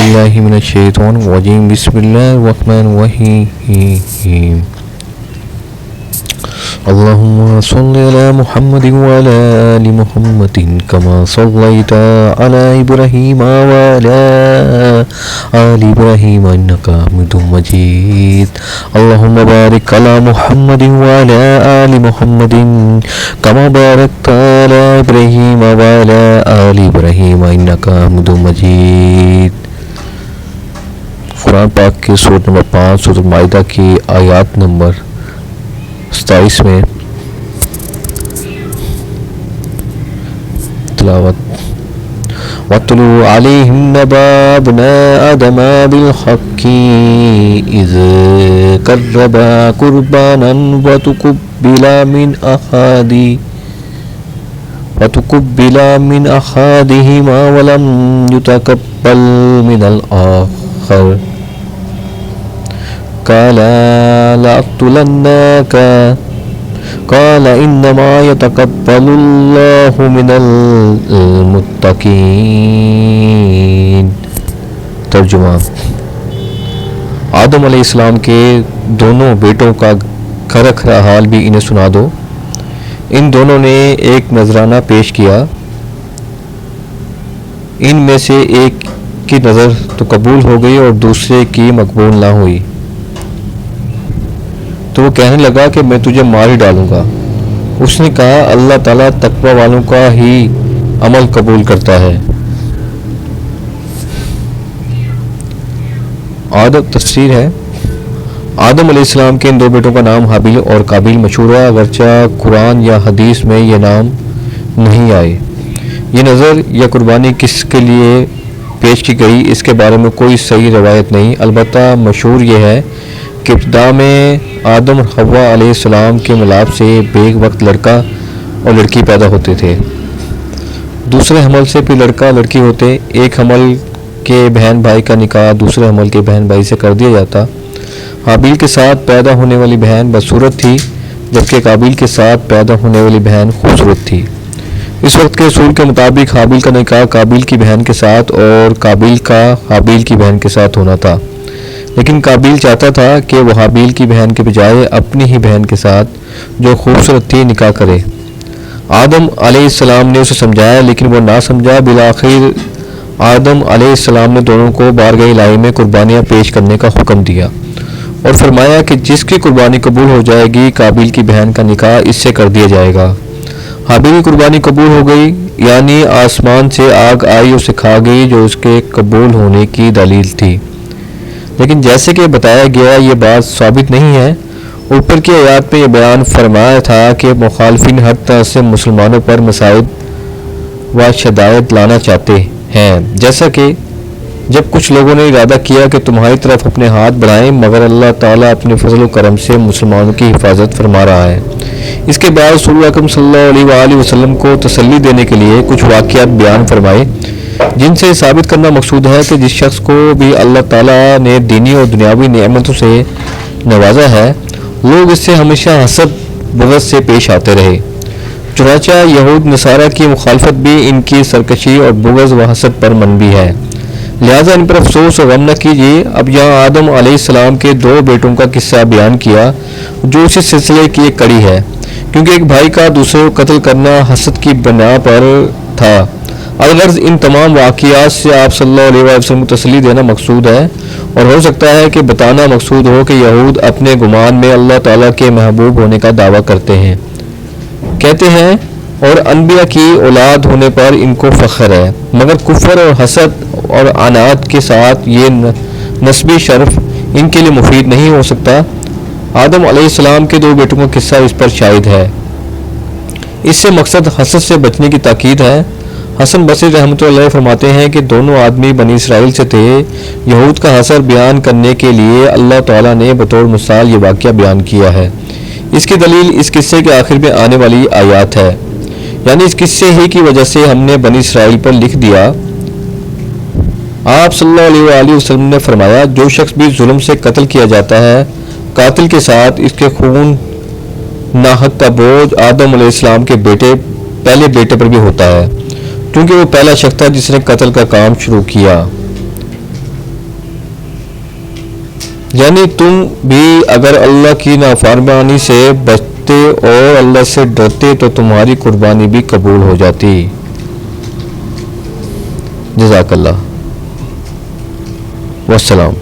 باللہ من الشیطان الرجیم بسم اللہ الرحمن الرحیم اللهم صل على محمد وعلى آل محمد كما صليت على إبراهيم وعلى آل إبراهيم إنك حميد مجيد اللهم بارك على محمد وعلى آل محمد كما باركت على إبراهيم وعلى آل إبراهيم إنك حميد مجيد۔ قرآن پاک کے سورۃ نمبر 5 سورۃ المائدہ کی آیات نمبر 27 میں تلاوت وَاتْلُوا عَلَيْهِمْ نَبَأَ ابْنَاءِ آدَمَ بِالْحَقِّ إِذْ قَرَّبَا قُرْبَانًا وَتُقُبِّلَ مِنْ أَحَدِهِمَا وَلَمْ يُتَقَبَّلْ مِنَ الْآخَرِ قال لأقتلنك قال إنما يتقبل الله من المتقين۔ ترجمہ: آدم علیہ السلام کے دونوں بیٹوں کا کھرا کھرا حال بھی انہیں سنا دو۔ ان دونوں نے ایک نذرانہ پیش کیا، ان میں سے ایک کی نظر تو قبول ہو گئی اور دوسرے کی مقبول نہ ہوئی، تو وہ کہنے لگا کہ میں تجھے مار ہی ڈالوں گا۔ اس نے کہا اللہ تعالیٰ تقوی والوں کا ہی عمل قبول کرتا ہے۔ تفسیر ہے، آدم علیہ السلام کے ان دو بیٹوں کا نام حابیل اور قابیل مشہور ہے، اگرچہ قرآن یا حدیث میں یہ نام نہیں آئے۔ یہ نظر یا قربانی کس کے لیے پیش کی گئی اس کے بارے میں کوئی صحیح روایت نہیں، البتہ مشہور یہ ہے کہ ابتدا میں آدم اور حوا علیہ السلام کے ملاپ سے بیک وقت لڑکا اور لڑکی پیدا ہوتے تھے، دوسرے حمل سے پھر لڑکا لڑکی ہوتے، ایک حمل کے بہن بھائی کا نکاح دوسرے حمل کے بہن بھائی سے کر دیا جاتا۔ حابیل کے ساتھ پیدا ہونے والی بہن بدصورت تھی، جبکہ قابیل کے ساتھ پیدا ہونے والی بہن خوبصورت تھی۔ اس وقت کے اصول کے مطابق حابیل کا نکاح قابیل کی بہن کے ساتھ اور قابیل کا حابیل کی بہن کے ساتھ ہونا تھا، لیکن قابیل چاہتا تھا کہ وہ حابیل کی بہن کے بجائے اپنی ہی بہن کے ساتھ جو خوبصورت تھی نکاح کرے۔ آدم علیہ السلام نے اسے سمجھایا لیکن وہ نہ سمجھا۔ بالآخر آدم علیہ السلام نے دونوں کو بارگاہ الہی میں قربانیاں پیش کرنے کا حکم دیا اور فرمایا کہ جس کی قربانی قبول ہو جائے گی قابیل کی بہن کا نکاح اس سے کر دیا جائے گا۔ حابیل کی قربانی قبول ہو گئی، یعنی آسمان سے آگ آئی اور سکھا گئی جو اس کے قبول ہونے کی دلیل تھی، لیکن جیسے کہ بتایا گیا یہ بات ثابت نہیں ہے۔ اوپر کی آیات میں یہ بیان فرمایا تھا کہ مخالفین ہر طرح سے مسلمانوں پر مصائب و شدائد لانا چاہتے ہیں، جیسا کہ جب کچھ لوگوں نے ارادہ کیا کہ تمہاری طرف اپنے ہاتھ بڑھائیں، مگر اللہ تعالیٰ اپنے فضل و کرم سے مسلمانوں کی حفاظت فرما رہا ہے۔ اس کے بعد رسول اللہ اکرم صلی اللہ علیہ وآلہ وسلم کو تسلی دینے کے لیے کچھ واقعات بیان فرمائے جن سے ثابت کرنا مقصود ہے کہ جس شخص کو بھی اللہ تعالیٰ نے دینی اور دنیاوی نعمتوں سے نوازا ہے لوگ اس سے ہمیشہ حسد بغض سے پیش آتے رہے۔ چنانچہ یہود نصارہ کی مخالفت بھی ان کی سرکشی اور بغض و حسد پر منبی ہے، لہٰذا ان پر افسوس و غم نہ کیجیے۔ اب یہاں آدم علیہ السلام کے دو بیٹوں کا قصہ بیان کیا جو اسی سلسلے کی ایک کڑی ہے، کیونکہ ایک بھائی کا دوسرے کو قتل کرنا حسد کی بنا پر تھا۔ الغرض ان تمام واقعات سے آپ صلی اللہ علیہ وسلم کو تسلی دینا مقصود ہے، اور ہو سکتا ہے کہ بتانا مقصود ہو کہ یہود اپنے گمان میں اللہ تعالیٰ کے محبوب ہونے کا دعویٰ کرتے ہیں، کہتے ہیں، اور انبیاء کی اولاد ہونے پر ان کو فخر ہے، مگر کفر اور حسد اور عناد کے ساتھ یہ نسبی شرف ان کے لیے مفید نہیں ہو سکتا۔ آدم علیہ السلام کے دو بیٹوں کا قصہ اس پر شاہد ہے۔ اس سے مقصد حسد سے بچنے کی تاکید ہے۔ حسن بصری رحمۃ اللہ علیہ فرماتے ہیں کہ دونوں آدمی بنی اسرائیل سے تھے۔ یہود کا حسد بیان کرنے کے لیے اللہ تعالیٰ نے بطور مثال یہ واقعہ بیان کیا ہے۔ اس کی دلیل اس قصے کے آخر میں آنے والی آیات ہے، یعنی اس قصے ہی کی وجہ سے ہم نے بنی اسرائیل پر لکھ دیا۔ آپ صلی اللہ علیہ وآلہ وسلم نے فرمایا جو شخص بھی ظلم سے قتل کیا جاتا ہے قاتل کے ساتھ اس کے خون ناحق کا بوجھ آدم علیہ السلام کے پہلے بیٹے پر بھی ہوتا ہے، کیونکہ وہ پہلا شخص تھا جس نے قتل کا کام شروع کیا۔ یعنی تم بھی اگر اللہ کی نافرمانی سے بچتے اور اللہ سے ڈرتے تو تمہاری قربانی بھی قبول ہو جاتی. جزاک اللہ. والسلام.